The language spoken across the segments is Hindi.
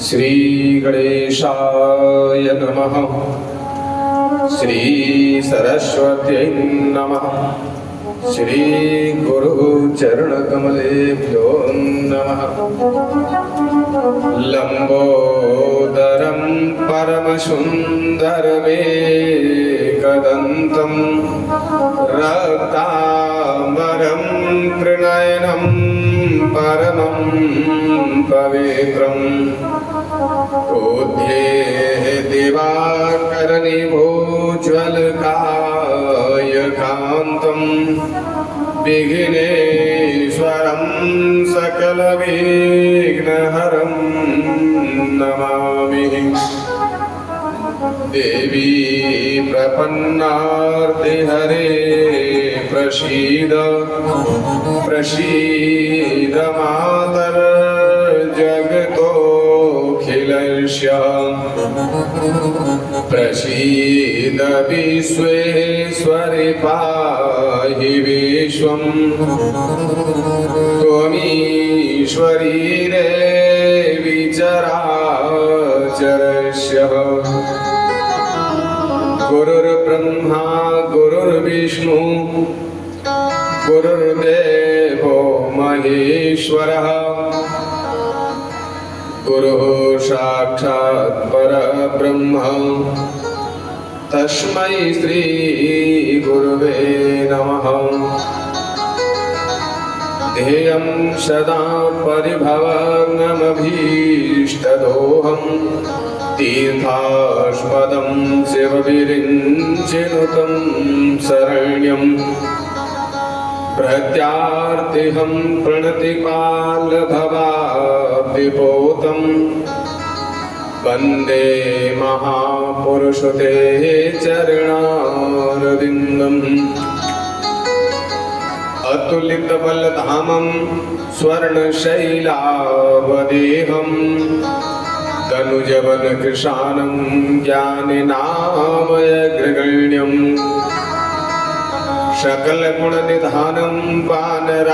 श्री गणेशाय नमः। श्री सरस्वत्यै नमः। श्री गुरु चरण कमलेभ्यो नमः। लंबोदरं परम सुंदरमेकदन्तं रक्तांबरं त्रिनयनं परमं पवित्रम् ऊर्ध्वे दिवाकरनिभोज्वलकायकान्तं विघ्नेश्वरं सकलविघ्नहरं नमामि। देवी प्रपन्नार्तिहरे प्रसीद प्रसीद मातर्जगतोऽखिलस्य प्रसीद विश्वेश्वरि पाहि विश्वं त्वमीश्वरी देवी चराचरस्य गुरुर्ब्रह्मा गुरुर्विष्णु गुरुर्देवो महेश्वरः गुरुः साक्षात् परब्रह्म तस्मै श्री गुरुवे नमः। ध्येयं सदा परिभवग्नमभीष्टदोहं तीर्थास्पदं शिवविरिञ्चिनुतं शरण्यं प्रत्यार्तिहं प्रणतिपालभवाब्धिपोतं वन्दे महापुरुषते चरणारविन्दम्। अतुलितबलधामं स्वर्णशैलावदेहं तनुजवनकृशानं ज्ञानिनामयग्रगण्यं सकलगुणनिधानं वानराणामधीशं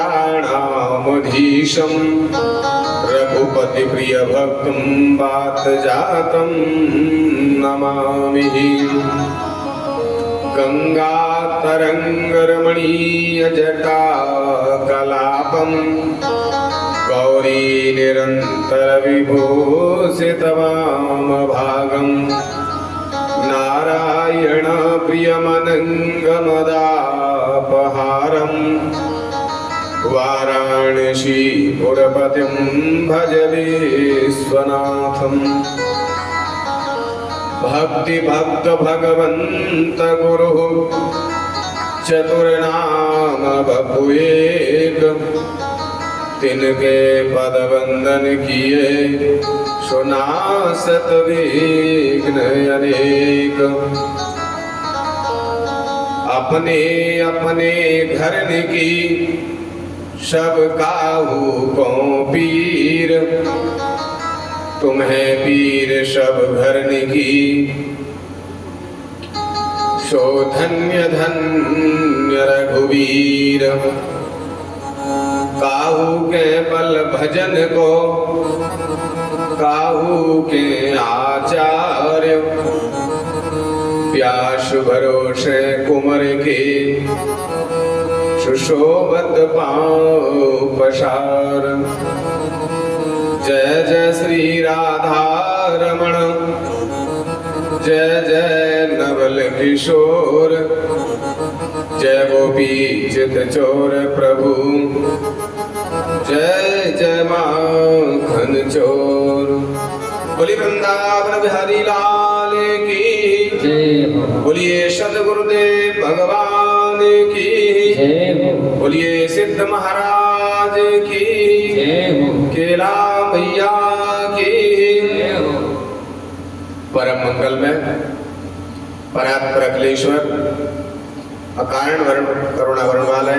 रघुपतिप्रियभक्तं वातजातं नमामि। गंगातरंगरमणीयजटाकलापं गौरी निरन्तरविभूषितवामभागं नारायण प्रियमनङ्गमदापहारं वाराणसीपुरपतिं भज विश्वनाथम्। भक्ति भक्त भगवंत गुरु चतुर्नाम बपुएक तिनके पद वंदन किए सुनासत विघ्न अनेक। अपने अपने घर की सब काहू को पीर तुम्हें पीर सब घरन की सो धन्य धन्य रघुवीर। काहू के बल भजन को काहू के आचार्य प्यास भरोसे कुमर के सुशोभत पाँव पसार। जय जय श्री राधा रमण जय जय नवल किशोर जय गोपी चित चोर प्रभु जय जय माखन चोर। बोली वृंदावन बिहारी लाल की जय। बोलिए सद्गुरुदेव भगवान की जय। बोलिए सिद्ध महाराज की जय। केला भैया की परम मंगल में परात्पर अखिलेश्वर अकारण वर्ण करुणा वर्ण वाले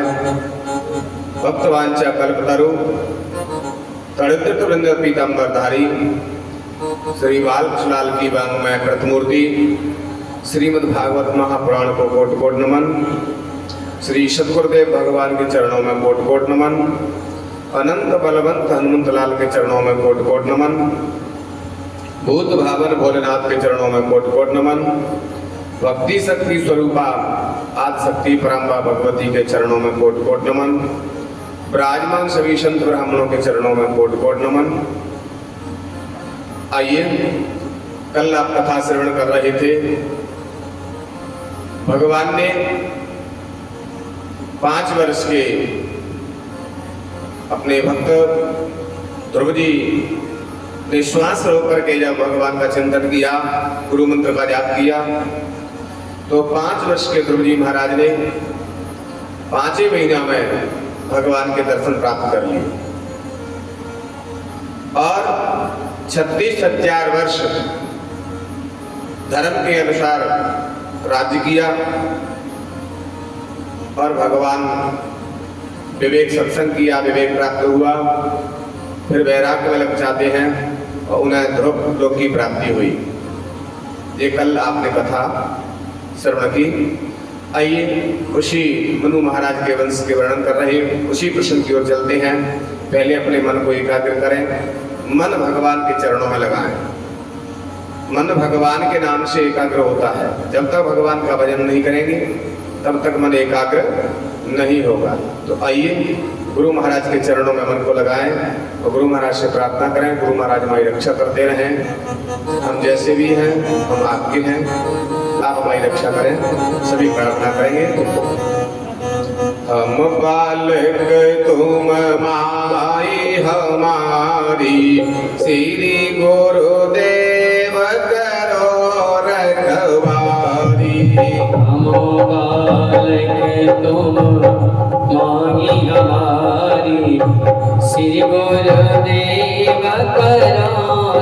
भक्तवांचा कल्पतरु तड़ित वृंद पीताम्बरधारी श्री बालकृष्णलाल की वांग्मय कृतमूर्ति श्रीमद् भागवत महापुराण को कोटि कोटि नमन। श्री सद्गुरुदेव भगवान के चरणों में कोटि कोटि नमन। अनंत बलवंत हनुमंत लाल के चरणों में कोटि कोटि नमन। भूत भावन भोलेनाथ के चरणों में कोट कोट नमन। भक्ति शक्ति स्वरूपा आदि शक्ति परम्बा भगवती के चरणों में कोट कोट नमन। विराजमान सभी संत ब्राह्मणों के चरणों में कोट कोट नमन। आइए, कल आप कथा श्रवण कर रहे थे। भगवान ने 5 वर्ष के अपने भक्त ध्रुव जी ने श्वास रोक के जब भगवान का चिंतन किया, गुरु मंत्र का जाप किया, तो 5 वर्ष के ध्रुव जी महाराज ने 5 महीना में भगवान के दर्शन प्राप्त कर लिए और 36 वर्ष धर्म के अनुसार राज्य किया और भगवान विवेक सत्संग किया, विवेक प्राप्त हुआ, फिर वैराग्य में लग जाते हैं और उन्हें ध्रुव लोक की प्राप्ति हुई। ये कल आपने कथा श्रवण की। आइए, उसी मनु महाराज के वंश के वर्णन कर रहे उसी प्रश्न की ओर चलते हैं। पहले अपने मन को एकाग्र करें, मन भगवान के चरणों में लगाएं। मन भगवान के नाम से एकाग्र होता है। जब तक भगवान का भजन नहीं करेंगे तब तक मन एकाग्र नहीं होगा। तो आइए, गुरु महाराज के चरणों में मन को लगाएं और गुरु महाराज से प्रार्थना करें, गुरु महाराज हमारी रक्षा करते रहें। हम जैसे भी हैं हम आपके हैं, आप हमारी रक्षा करें। सभी प्रार्थना करेंगे। हम बालक तुम माई हमारी, श्री गुरुदेव करो रखवारी। हम बालक तुम माई हमारी, श्री गुरुदेव करो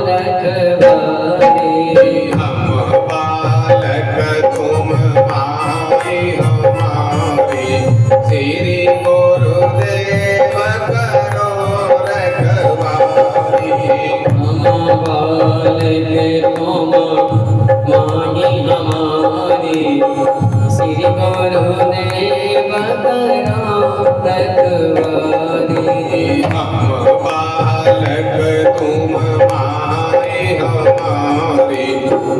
रखवारी। हम बालक तुम माई हमारी, श्री गुरुदेव करो रखवारी। हम बालक तुम माई हमारी, श्री गुरुदेव करो रखवारी। हम बालक तुम माई हमारी,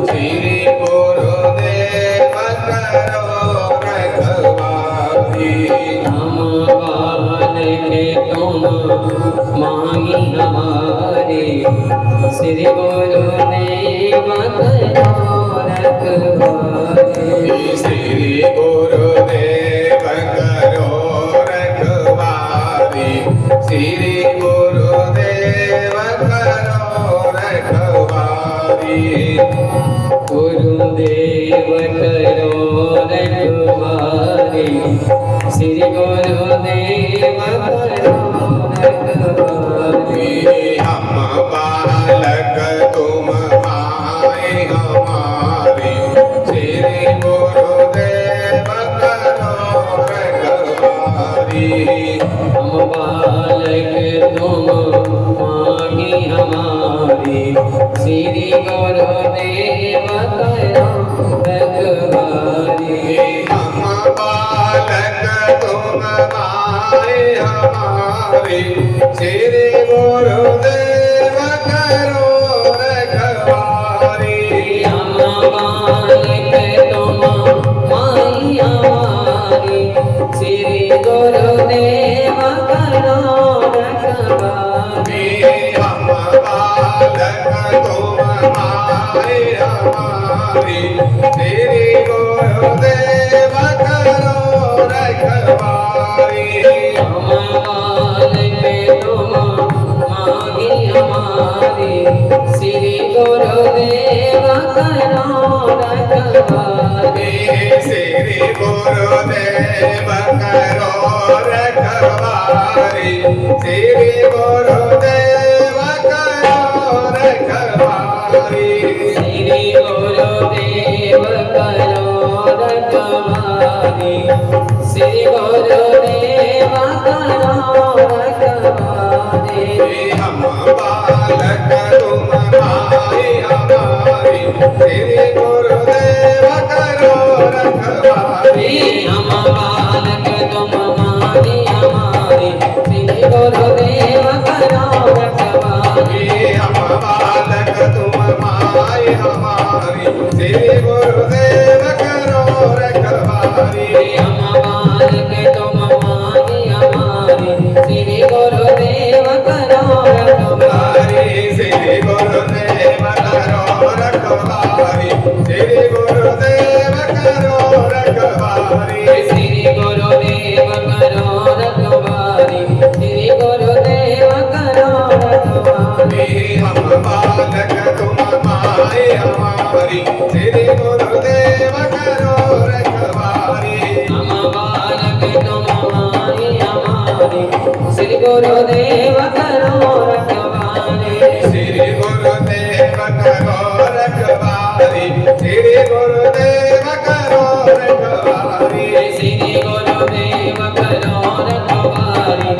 श्री गुरुदेव करो रखवारी। हम बालक तुम माई हमारी, श्री गुरुदेव करो रखवारी। श्री गुरुदेव करो रखवारी, श्री गुरुदेव करो रखवारी। गुरुदेव करो रखवारी, श्री गुरुदेव करो रखवारी। हम बालक तुम माई हमारी, श्री गुरुदेव करो रखवारी। हम बालक तुम माही हमारी, श्री गुरुदेव करो रखवारी। हम बालक तुम माई हमारी, श्री गुरुदेव करो रखवारी। हम बालक तुम माई हमारी, श्री गुरुदेव करो रखवारी। हम बालक तुम माई हमारी, श्री गुरुदेव करो रखवारी। हम बालक तुम माही हमारी, श्री गुरुदेव करो रखवारी। श्री गुरुदेव करो रखवारी, श्री गुरुदेव करो रखवारी। श्री गुरुदेव करो रखवारी, श्री गुरुदेव करो रखवारी। हम बालक तुम माई हमारी, श्री गुरुदेव करो रखवारी। हम बालक तुम माही हमारी, श्री गुरुदेव करो रखवारी। हम बालक तुम श्री गुरुदेव करो रखवारी श्री गुरुदेव करो रखवारी श्री गुरुदेव करो रखवारी हम बालक तुम माए हमारी श्री गुरुदेव करो रखवारी हम बालक तुम माए हमारे श्री गुरुदेव करो रखवारी श्री गुरुदेव करो रखवारी श्री गुरुदेव करो रखवारी श्री गुरुदेव करो रखवारी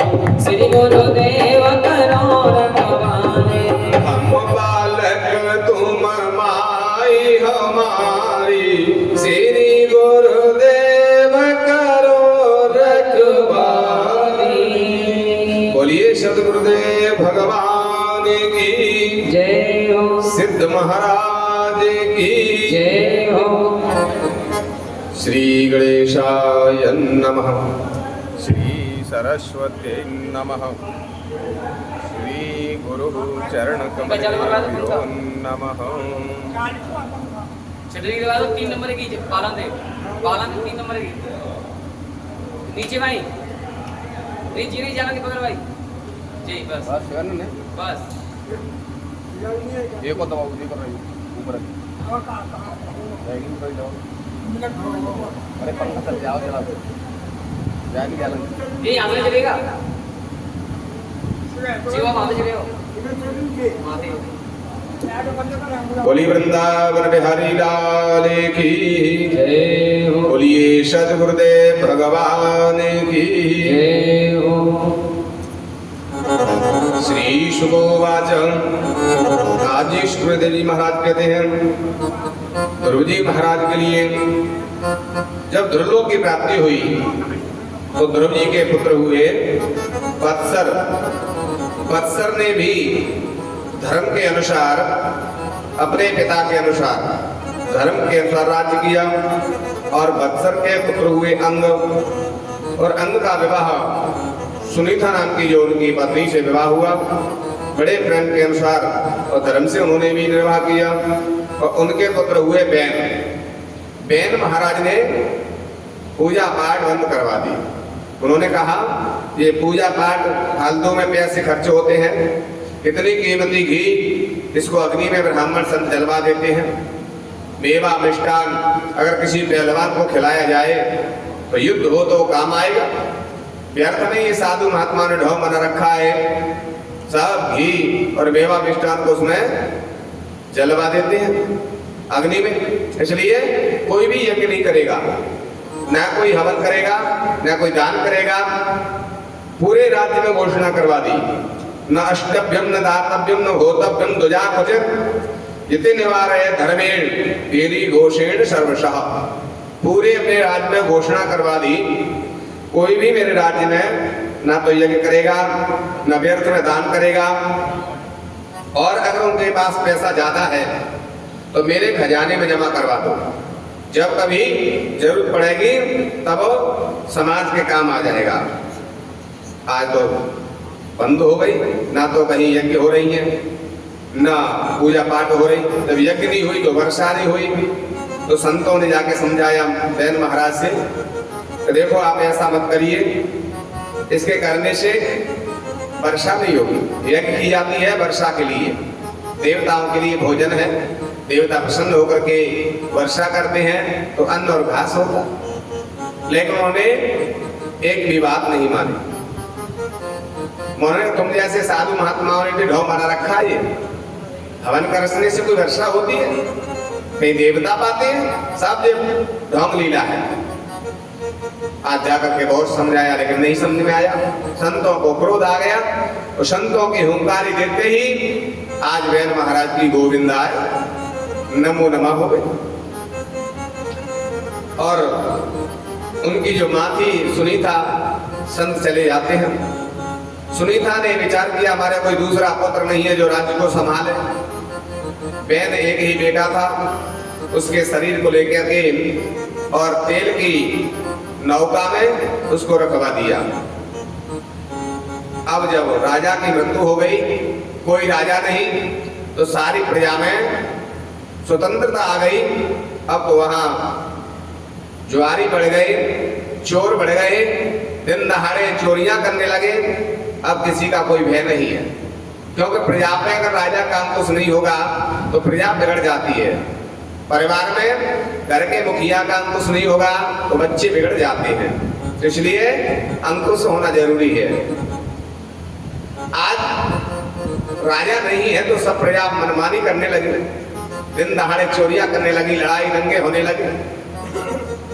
श्री गुरुदेव करो रखवारी हम बालक तुम माई हमारी श्री गुरुदेव करो रखवारी बोलिए सदगुरुदेव भगवान की जय हो सिद्ध महाराज की जय हो श्री गणेशाय नमः श्री सरस्वती नमः श्री गुरु चरण कमलेभ्यो नमः छतरी के बाद 3 नंबर की बालन दे 3 नंबर की नीचे भाई नीचे नहीं जाना के पकड़ भाई जी बस बस ये को दबाओ ये कर रही ऊपर अरे पंखा चल जाओ चला जान क्या लग ये यहाँ से चलेगा जीवा वहाँ से चलेगा वहाँ से बोली वृंदावन बिहारी लाल की जय हो बोलिए सदगुरुदेव भगवान की जय हो श्री शुभोवाच आज सुखदेव जी महाराज कहते हैं ध्रुव जी महाराज के लिए जब ध्रुवलोक की प्राप्ति हुई तो ध्रुव जी के पुत्र हुए वत्सर वत्सर ने भी धर्म के अनुसार अपने पिता के अनुसार धर्म के अनुसार राज्य किया और वत्सर के पुत्र हुए अंग और अंग का विवाह सुनीता नाम की जो उनकी पत्नी से विवाह हुआ बड़े प्रेम के अनुसार और धर्म से उन्होंने भी निर्वाह किया और उनके पुत्र हुए बैन बैन महाराज ने पूजा पाठ बंद करवा दी उन्होंने कहा ये पूजा पाठ फालतू में पैसे खर्च होते हैं इतनी कीमती घी इसको अग्नि में ब्राह्मण संत जलवा देते हैं मेवा मिष्टान अगर किसी पहलवान को खिलाया जाए तो युद्ध हो तो काम आएगा व्यर्थ नहीं ये साधु महात्मा ने ढोंग बना रखा है सब घी और मेवा मिष्टान को उसमें जलवा देते हैं अग्नि में इसलिए कोई भी यज्ञ नहीं करेगा ना कोई हवन करेगा ना कोई दान करेगा पूरे राज्य में घोषणा करवा दी न अष्टभ्यम न दातव्यम न होतव्यम दुजा क्वचित इति निवारय धर्मेण तेरी घोषेण सर्वशः पूरे अपने राज्य में घोषणा करवा दी कोई भी मेरे राज्य में ना तो यज्ञ करेगा न व्यर्थ में दान करेगा और अगर उनके पास पैसा ज्यादा है तो मेरे खजाने में जमा करवा दो जब कभी जरूरत पड़ेगी तब समाज के काम आ जाएगा आज तो बंद हो गई ना तो कहीं यज्ञ हो रही है ना पूजा पाठ हो रही जब यज्ञ नहीं हुई तो वर्षा नहीं हुई तो संतों ने जाके समझाया बैन महाराज से तो देखो आप ऐसा मत करिए इसके करने से वर्षा नहीं होगी यज्ञ की जाती है वर्षा के लिए देवताओं के लिए भोजन है देवता प्रसन्न होकर के वर्षा करते हैं तो अन्न और घास होगा लेकिन उन्होंने एक भी बात नहीं मानी उन्होंने तुम जैसे साधु महात्माओं ने ढोंग बना रखा है हवन करने से कोई वर्षा होती है कहीं देवता पाते हैं सब ढोंग लीला है आज जाकर के बहुत समझाया लेकिन नहीं समझ में आया संतों को क्रोध आ गया और संतों की हुंकारी देते ही आज बैन महाराज की गोविंदाय नमो नमः हो गई और उनकी जो माँ थी सुनीता संत चले जाते हैं सुनीता ने विचार किया हमारे कोई दूसरा पुत्र नहीं है जो राज्य को संभाले बैन एक ही बेटा था उसके शरीर को लेकर के और तेल की नौका में उसको रखवा दिया अब जब राजा की मृत्यु हो गई कोई राजा नहीं तो सारी प्रजा में स्वतंत्रता आ गई। अब तो वहां जुआरी बढ़ गए, चोर बढ़ गए, दिन दहाड़े चोरियां करने लगे। अब किसी का कोई भय नहीं है, क्योंकि प्रजा में अगर राजा का अंकुश नहीं होगा तो प्रजा बिगड़ जाती है। परिवार में घर के मुखिया का अंकुश नहीं होगा तो बच्चे बिगड़ जाते हैं, इसलिए अंकुश होना जरूरी है। आज राजा नहीं है तो सब प्रजा मनमानी करने लगे, दिन दहाड़े चोरियां करने लगी, लड़ाई दंगे होने लगे।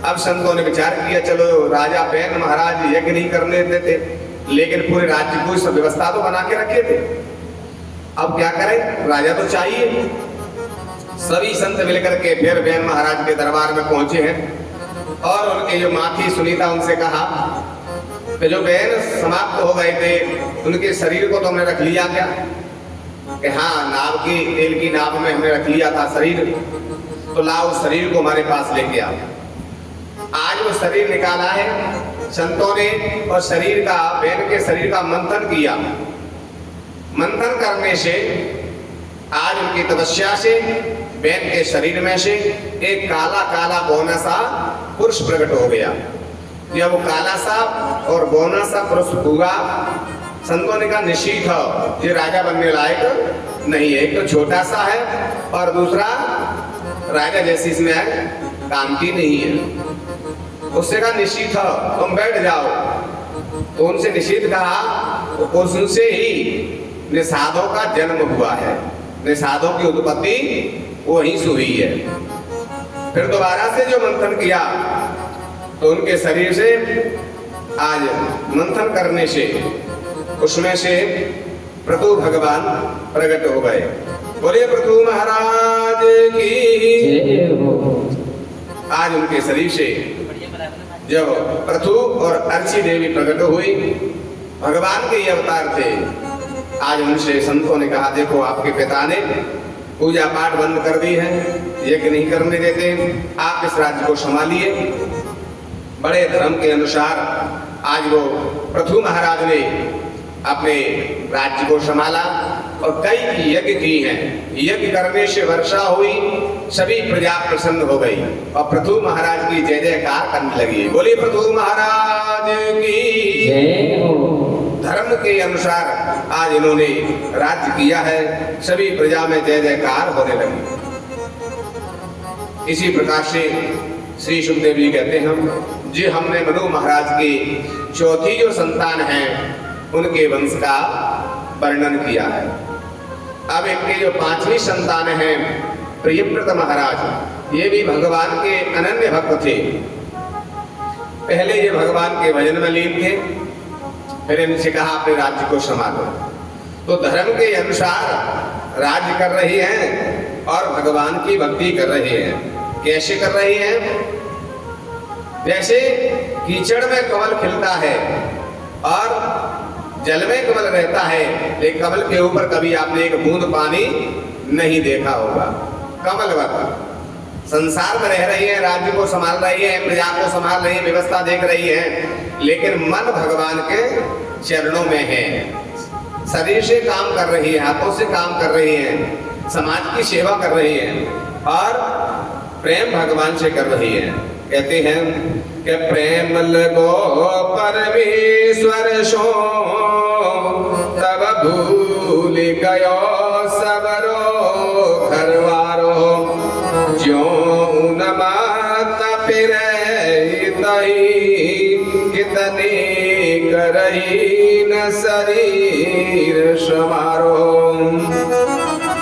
अब संतों ने विचार किया, चलो राजा बैन महाराज यज्ञ नहीं करने देते, लेकिन पूरे राज्य को सब व्यवस्था तो बना के रखे थे। अब क्या करें, राजा तो चाहिए। सभी संत मिलकर के फिर बैन महाराज के दरबार में पहुंचे हैं और उनके जो माँ थी सुनीता, उनसे कहा कि जो बैन समाप्त हो गए थे उनके शरीर को तो हमने रख लिया क्या? कि हाँ, नाव की तेल की नाव में हमने रख लिया था शरीर, तो लाओ शरीर को हमारे पास लेके आओ। आज वो शरीर निकाला है संतों ने और शरीर का, बैन के शरीर का मंथन किया। मंथन करने से आज उनकी तपस्या से बैन के शरीर में से एक काला काला बौना सा पुरुष प्रकट हो गया। जब वो काला सा और बौना सा पुरुष हुआ, संतों ने कहा निश्चित हो ये राजा बनने लायक नहीं है। एक तो छोटा सा है और दूसरा राजा जैसी इसमें काम की नहीं है। उससे कहा निश्चित हो तुम बैठ जाओ। तो उनसे निश्चित कहा, उनसे ही निषादों का जन्म हुआ है, निषादों की उत्पत्ति वहीं से हुई है। फिर दोबारा से जो मंथन किया तो उनके शरीर से आज मंथन करने से उसमें से प्रतु भगवान प्रकट हो गए। बोलिए प्रतु महाराज की। आज उनके शरीर से जब प्रतु और अर्ची देवी प्रकट हुई, भगवान के ये अवतार थे। आज उनसे संतों ने कहा, देखो आपके पिता ने पूजा पाठ बंद कर दी है, यज्ञ नहीं करने देते, आप इस राज्य को संभालिए। बड़े धर्म के अनुसार आज वो पृथु महाराज ने अपने राज्य को संभाला और कई यज्ञ की हैं। यज्ञ करने से वर्षा हुई, सभी प्रजा प्रसन्न हो गई और पृथु महाराज की जय जयकार करने लगी। बोलिए पृथु महाराज की जय हो। धर्म के अनुसार आज इन्होंने राज्य किया है, सभी प्रजा में जय जयकार होने लगी। इसी प्रकार से श्री सुखदेव जी कहते हैं, जी हमने मनु महाराज की चौथी जो संतान है उनके वंश का वर्णन किया है। अब इनके जो पांचवी संतान है प्रियव्रत महाराज, ये भी भगवान के अनन्य भक्त थे। पहले ये भगवान के भजन में लीन थे, फिर इनसे कहा अपने राज्य को संभालो। तो धर्म के अनुसार राज्य कर रही हैं और भगवान की भक्ति कर रही हैं। कैसे कर रही हैं? जैसे कीचड़ में कमल खिलता है और जल में कमल रहता है, लेकिन कमल के ऊपर कभी आपने एक बूंद पानी नहीं देखा होगा। कमलवत संसार में रह रही है, राज्य को संभाल रही है, प्रजा को संभाल रही है, व्यवस्था देख रही है, लेकिन मन भगवान के चरणों में है। शरीर से काम कर रही है, हाथों से काम कर रही है, समाज की सेवा कर रही है और प्रेम भगवान से कर रही है। कहते हैं कि प्रेम लगो परमेश्वर सो तब भूल गयो सबरो घरवारो, जो न माता पिरै तही कितने करही न शरीर समारो।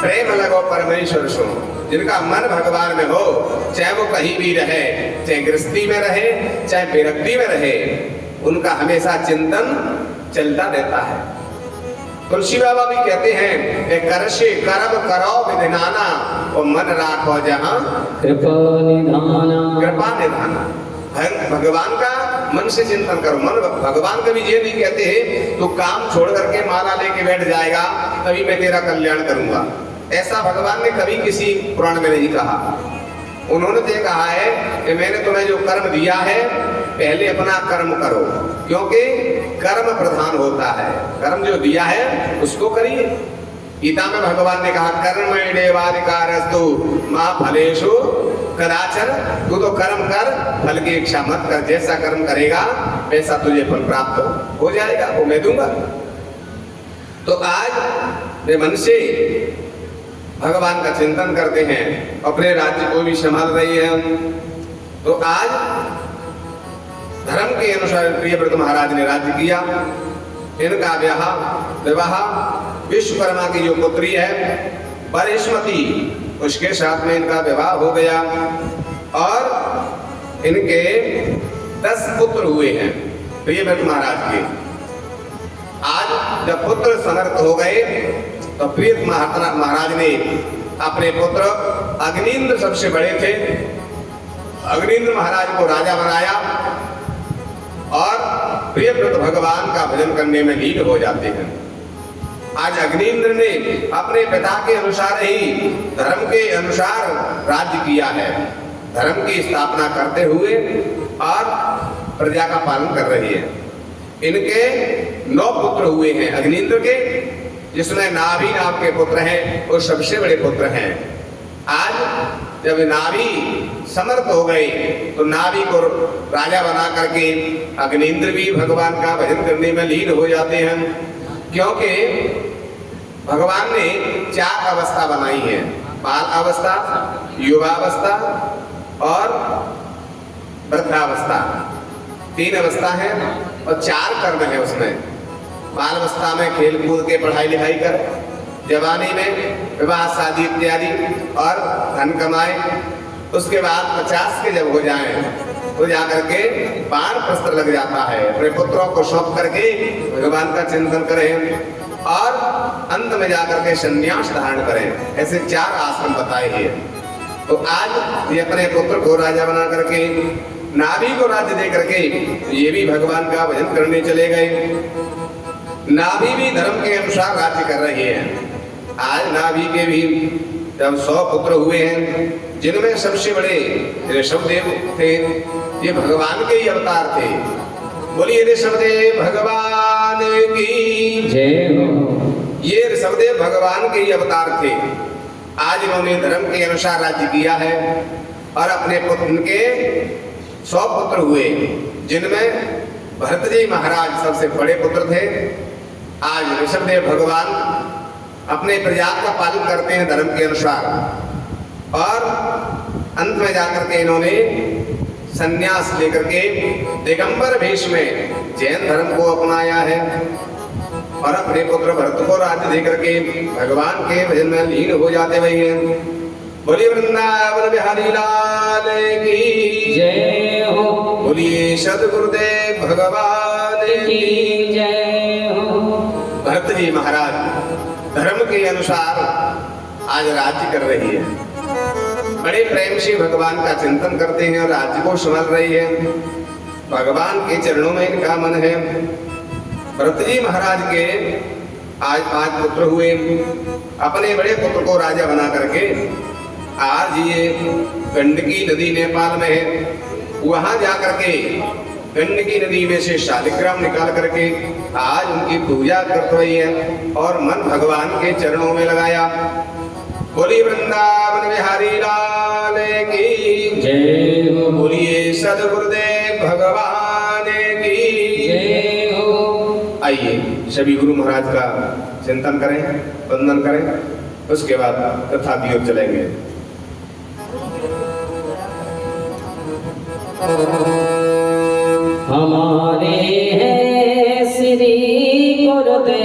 प्रेम लगो परमेश्वर सो, जिनका मन भगवान में हो, चाहे वो कहीं भी रहे, चाहे गृहस्थी में रहे, चाहे विरक्ति में रहे, उनका हमेशा चिंतन चलता रहता है। तुलसी बाबा भी कहते हैं कि करशे करब करो विधिनाना और मन राखो जहां कृपा निधाना। कृपा निधाना, भगवान का मन से चिंतन करो। मन भगवान कभी ये नहीं कहते तो काम छोड़ करके माला लेके बैठ जाएगा तभी मैं तेरा कल्याण करूंगा। ऐसा भगवान ने कभी किसी पुराण में नहीं कहा। उन्होंने तो कहा है कि मैंने तुम्हें जो कर्म दिया है पहले अपना कर्म करो, क्योंकि कर्म प्रधान होता है। कर्म जो दिया है उसको करिए। गीता में भगवान ने कहा कर्मण्येवाधिकारस्तु मा फलेषु कदाचन। तू तो कर्म कर, फल की इच्छा मत कर। जैसा कर्म करेगा वैसा तुझे फल प्राप्त हो जाएगा, वो मैं दूंगा। तो आज वे मन से भगवान का चिंतन करते हैं, अपने राज्य को भी संभाल रही है। तो आज धर्म के अनुसार प्रियव्रत महाराज ने राज्य किया। इनका विवाह विश्वकर्मा की जो पुत्री है परिष्मति, उसके साथ में इनका विवाह हो गया और इनके 10 पुत्र हुए हैं प्रियव्रत महाराज के। आज जब पुत्र समर्थ हो गए तो प्रिय महाराज ने अपने पुत्र अग्निन्द्र, सबसे बड़े थे, अग्निन्द्र महाराज को राजा बनाया और प्रियव्रत भगवान का भजन करने में लीन हो जाते हैं। आज अग्निन्द्र ने अपने पिता के अनुसार ही धर्म के अनुसार राज्य किया है, धर्म की स्थापना करते हुए और प्रजा का पालन कर रही है। इनके 9 पुत्र हुए हैं अग्निन्द्र के, जिसमें नाभि नाम के पुत्र हैं, वो सबसे बड़े पुत्र हैं। आज जब नाभि समर्थ हो गए तो नाभि को राजा बना करके अग्निन्द्र भी भगवान का भजन करने में लीन हो जाते हैं, क्योंकि भगवान ने 4 अवस्था बनाई है, बाल अवस्था, युवावस्था और वृद्धावस्था। 3 अवस्था है और 4 कर्म है उसमें। बाल अवस्था में खेल कूद के पढ़ाई लिखाई कर, जवानी में विवाह शादी इत्यादि और धन कमाए। उसके बाद 50 के जब हो जाएं तो जाकर के वानप्रस्थ लग जाता है, अपने पुत्रों को सौंप करके भगवान का चिंतन करें और अंत में जाकर के संन्यास धारण करें। ऐसे 4 आश्रम बताए हैं। तो आज ये अपने पुत्र को राजा बना करके, नाभि को राज्य दे करके ये भी भगवान का भजन करने चले गए। नाभि भी धर्म के अनुसार राज्य कर रही है। आज नाभि के भी जब 100 पुत्र हुए हैं, जिनमें सबसे बड़े ऋषभदेव थे, ये भगवान के ही अवतार थे। बोलिए ऋषभदेव भगवान की जय हो। ये ऋषभदेव भगवान के ही अवतार थे। आज इन्होंने धर्म के अनुसार राज्य किया है और अपने पुत्र के 100 पुत्र हुए, जिनमें भरत जी महाराज सबसे बड़े पुत्र थे। आज ऋषभदेव भगवान अपने प्रजा का पालन करते हैं धर्म के अनुसार और अंत में जाकर के इन्होंने संन्यास लेकर के दिगंबर वेश में जैन धर्म को अपनाया है और अपने पुत्र भरत को राज्य देकर के भगवान के भजन में लीन हो जाते हुए हैं। बोलिए वृंदावन बिहारी लाल की जय हो। बोलिए सद्गुरुदेव भगवान की जय हो। भरत जी महाराज धर्म के अनुसार आज राज्य कर रही है, बड़े प्रेम से भगवान का चिंतन करते हैं और राज्य को संभाल रही है। भगवान के चरणों में इनका मन है। भरत जी महाराज के आज 5 पुत्र हुए। अपने बड़े पुत्र को राजा बना करके आज ये गंडकी नदी नेपाल में है, वहां जाकर के गंडकी नदी में से शालिग्राम निकाल करके आज उनकी पूजा करते हुए है और मन भगवान के चरणों में लगाया। बोलिए वृंदावन बिहारी लाल की जय हो। बोलिए सद्गुरुदेव भगवान की जय हो। आइए सभी गुरु महाराज का चिंतन करें, वंदन करें, उसके बाद कथा की ओर चलेंगे। हमारे हैं श्री गुरुदेव